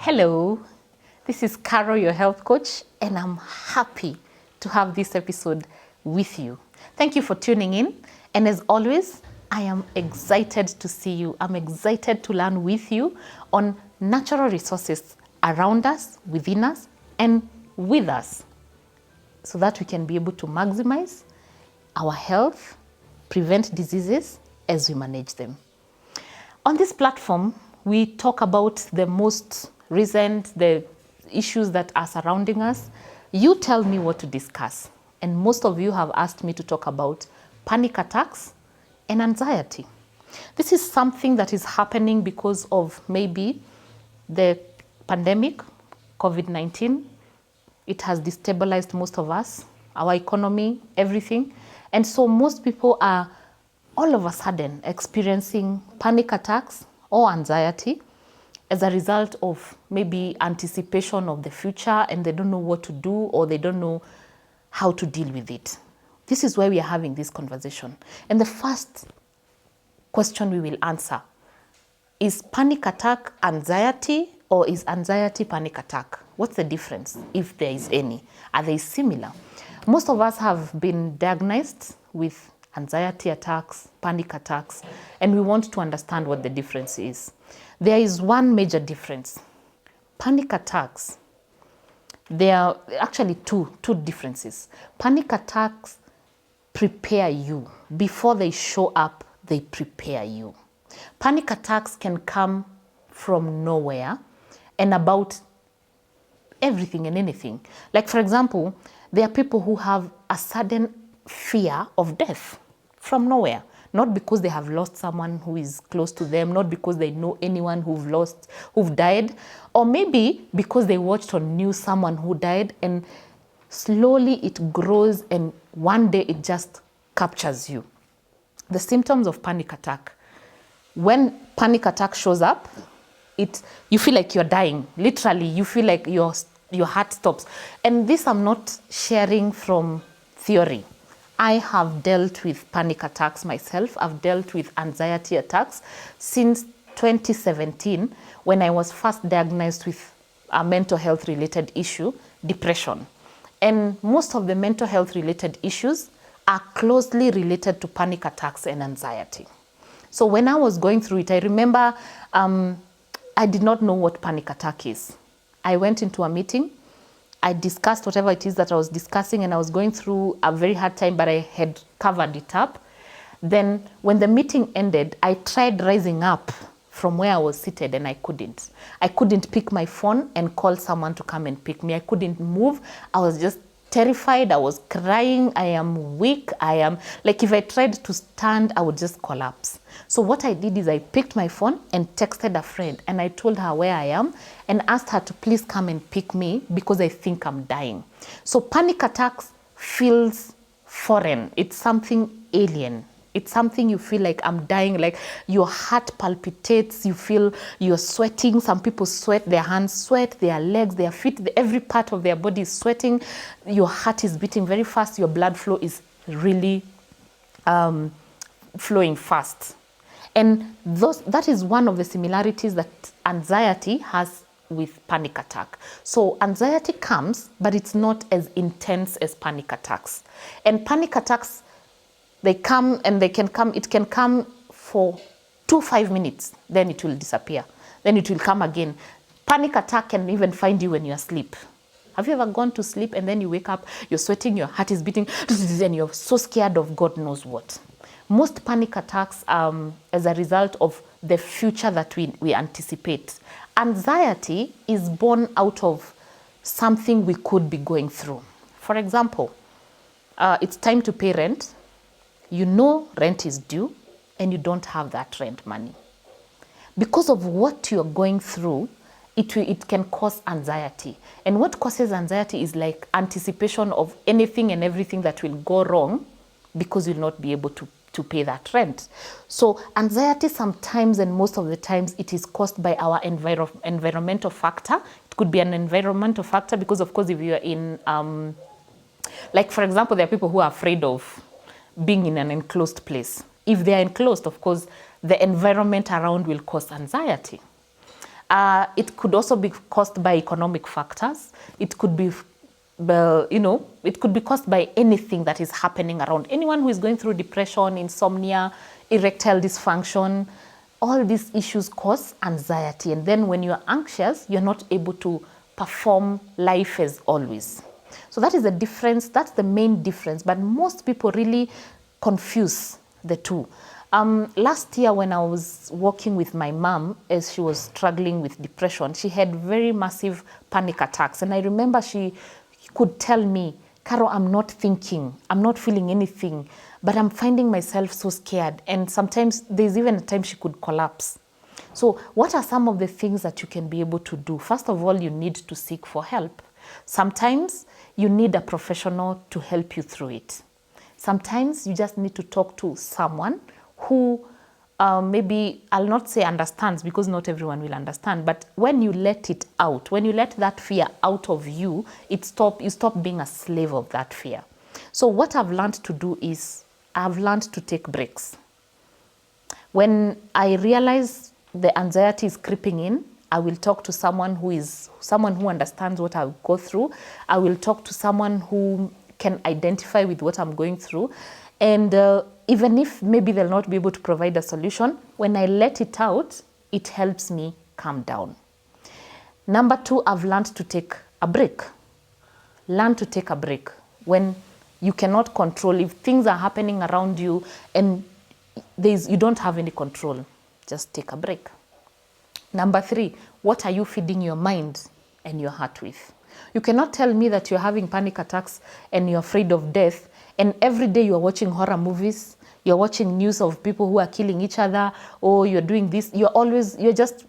Hello, this is Carol, your health coach, and I'm happy to have this episode with you. Thank you for tuning in. And as always, I am excited to see you. I'm excited to learn with you on natural resources around us, within us, and with us, so that we can be able to maximize our health, prevent diseases as we manage them. On this platform, we talk about the most recent, the issues that are surrounding us. You tell me what to discuss. And most of you have asked me to talk about panic attacks and anxiety. This is something that is happening because of maybe the pandemic, COVID-19. It has destabilized most of us, our economy, everything. And so most people are all of a sudden experiencing panic attacks or anxiety as a result of maybe anticipation of the future, and they don't know what to do or they don't know how to deal with it. This is why we are having this conversation. And the first question we will answer is panic attack anxiety, or is anxiety panic attack? What's the difference, if there is any? Are they similar? Most of us have been diagnosed with anxiety attacks, panic attacks, and we want to understand what the difference is. There is one major difference. Panic attacks, there are actually two differences. Panic attacks prepare you. Before they show up, they prepare you. Panic attacks can come from nowhere and about everything and anything. Like, for example, there are people who have a sudden fear of death from nowhere. Not because they have lost someone who is close to them, not because they know anyone who've died, or maybe because they watched on news someone who died, and slowly it grows and one day it just captures you. The symptoms of panic attack. When panic attack shows up, you feel like you're dying. Literally, you feel like your heart stops. And this I'm not sharing from theory. I have dealt with panic attacks myself. I've dealt with anxiety attacks since 2017, when I was first diagnosed with a mental health related issue, depression. And most of the mental health related issues are closely related to panic attacks and anxiety. So when I was going through it, I remember I did not know what panic attack is. I went into a meeting. I discussed whatever it is that I was discussing, and I was going through a very hard time, but I had covered it up. Then when the meeting ended, I tried rising up from where I was seated, and I couldn't. I couldn't pick my phone and call someone to come and pick me. I couldn't move. I was just terrified. I was crying. I am weak. Like, if I tried to stand, I would just collapse. So what I did is I picked my phone and texted a friend, and I told her where I am and asked her to please come and pick me because I think I'm dying. So panic attacks feels foreign. It's something alien. It's something you feel like I'm dying, like your heart palpitates, you feel you're sweating. Some people sweat, their hands sweat, their legs, their feet, every part of their body is sweating. Your heart is beating very fast. Your blood flow is really flowing fast. And that is one of the similarities that anxiety has with panic attack. So anxiety comes, but it's not as intense as panic attacks. And panic attacks, they come and it can come for 5 minutes, then it will disappear. Then it will come again. Panic attack can even find you when you're asleep. Have you ever gone to sleep and then you wake up, you're sweating, your heart is beating, and you're so scared of God knows what? Most panic attacks as a result of the future that we anticipate. Anxiety is born out of something we could be going through. For example, it's time to pay rent. You know rent is due and you don't have that rent money. Because of what you're going through, it can cause anxiety. And what causes anxiety is like anticipation of anything and everything that will go wrong because you'll not be able to pay that rent. So anxiety sometimes, and most of the times, it is caused by our environmental factor. It could be an environmental factor because, of course, if you're in, like, for example, there are people who are afraid of being in an enclosed place. If they are enclosed, of course, the environment around will cause anxiety. It could also be caused by economic factors. It could be, it could be caused by anything that is happening around. Anyone who is going through depression, insomnia, erectile dysfunction, all these issues cause anxiety. And then when you're anxious, you're not able to perform life as always. So that is the difference. That's the main difference. But most people really confuse the two. Last year when I was working with my mom as she was struggling with depression, she had very massive panic attacks. And I remember she could tell me, Caro, I'm not thinking, I'm not feeling anything, but I'm finding myself so scared. And sometimes there's even a time she could collapse. So what are some of the things that you can be able to do? First of all, you need to seek for help. Sometimes you need a professional to help you through it. Sometimes you just need to talk to someone who maybe, I'll not say understands, because not everyone will understand, but when you let it out, when you let that fear out of you, you stop being a slave of that fear. So what I've learned to do is I've learned to take breaks. When I realize the anxiety is creeping in, I will talk to someone who understands what I go through. I will talk to someone who can identify with what I'm going through. And even if maybe they'll not be able to provide a solution, when I let it out, it helps me calm down. Number 2, I've learned to take a break. Learn to take a break. When you cannot control, if things are happening around you and you don't have any control, just take a break. Number 3, what are you feeding your mind and your heart with? You cannot tell me that you're having panic attacks and you're afraid of death, and every day you're watching horror movies, you're watching news of people who are killing each other, or you're doing this. You're just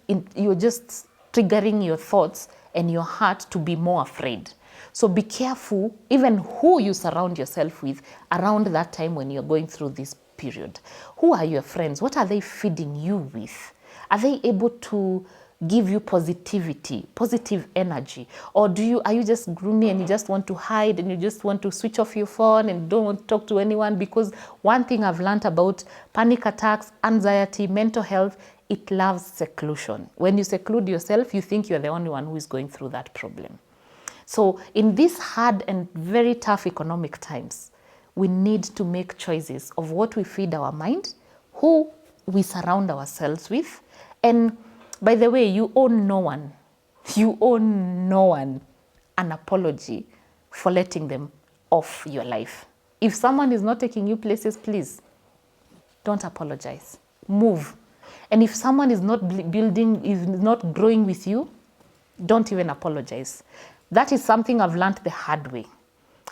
triggering your thoughts and your heart to be more afraid. So be careful, even who you surround yourself with around that time when you're going through this period. Who are your friends? What are they feeding you with? Are they able to give you positivity, positive energy? Or are you just gloomy and you just want to hide and you just want to switch off your phone and don't want to talk to anyone? Because one thing I've learned about panic attacks, anxiety, mental health, it loves seclusion. When you seclude yourself, you think you're the only one who is going through that problem. So in these hard and very tough economic times, we need to make choices of what we feed our mind, who we surround ourselves with. And by the way, you owe no one an apology for letting them off your life. If someone is not taking you places, please don't apologize. Move. And if someone is not growing with you, don't even apologize. That is something I've learned the hard way.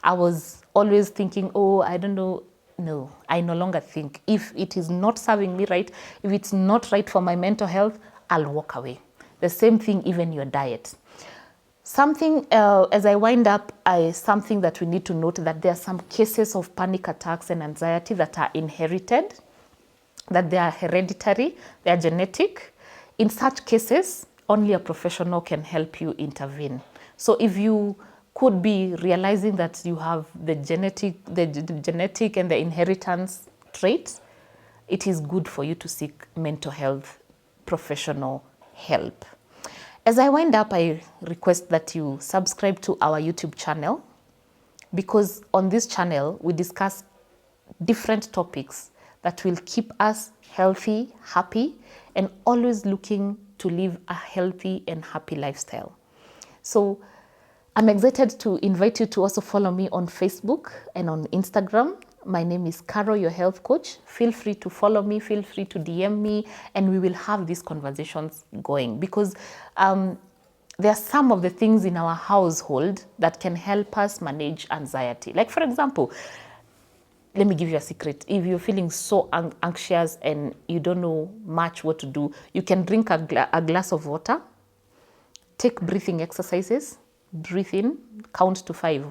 I was always thinking, I don't know. No, I no longer think. If it is not serving me right, if it's not right for my mental health, I'll walk away. The same thing, even your diet. Something, as I wind up, something that we need to note, that there are some cases of panic attacks and anxiety that are inherited, that they are hereditary, they are genetic. In such cases, only a professional can help you intervene. So if you could be realizing that you have the genetic and the inheritance trait, it is good for you to seek mental health professional help. As I wind up, I request that you subscribe to our YouTube channel, because on this channel we discuss different topics that will keep us healthy, happy, and always looking to live a healthy and happy lifestyle. So I'm excited to invite you to also follow me on Facebook and on Instagram. My name is Caro, your health coach. Feel free to follow me, feel free to DM me, and we will have these conversations going, because there are some of the things in our household that can help us manage anxiety. Like, for example, let me give you a secret. If you're feeling so anxious and you don't know much what to do, you can drink a glass of water, take breathing exercises. Breathe in, count to 5.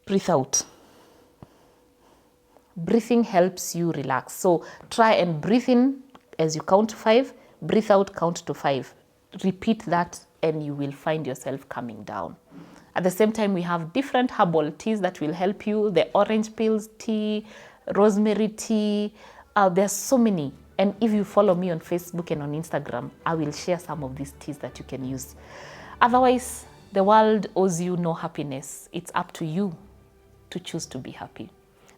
Breathe out. Breathing helps you relax. So try and breathe in as you count to 5, breathe out, count to 5. Repeat that and you will find yourself coming down. At the same time, we have different herbal teas that will help you. The orange pills tea, rosemary tea. There's so many And if you follow me on Facebook and on Instagram, I will share some of these teas that you can use. Otherwise, the world owes you no happiness. It's up to you to choose to be happy.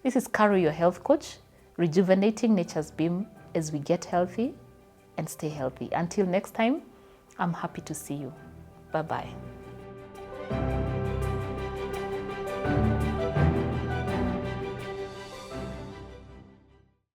This is Caro, your health coach, rejuvenating nature's beam as we get healthy and stay healthy. Until next time, I'm happy to see you. Bye-bye.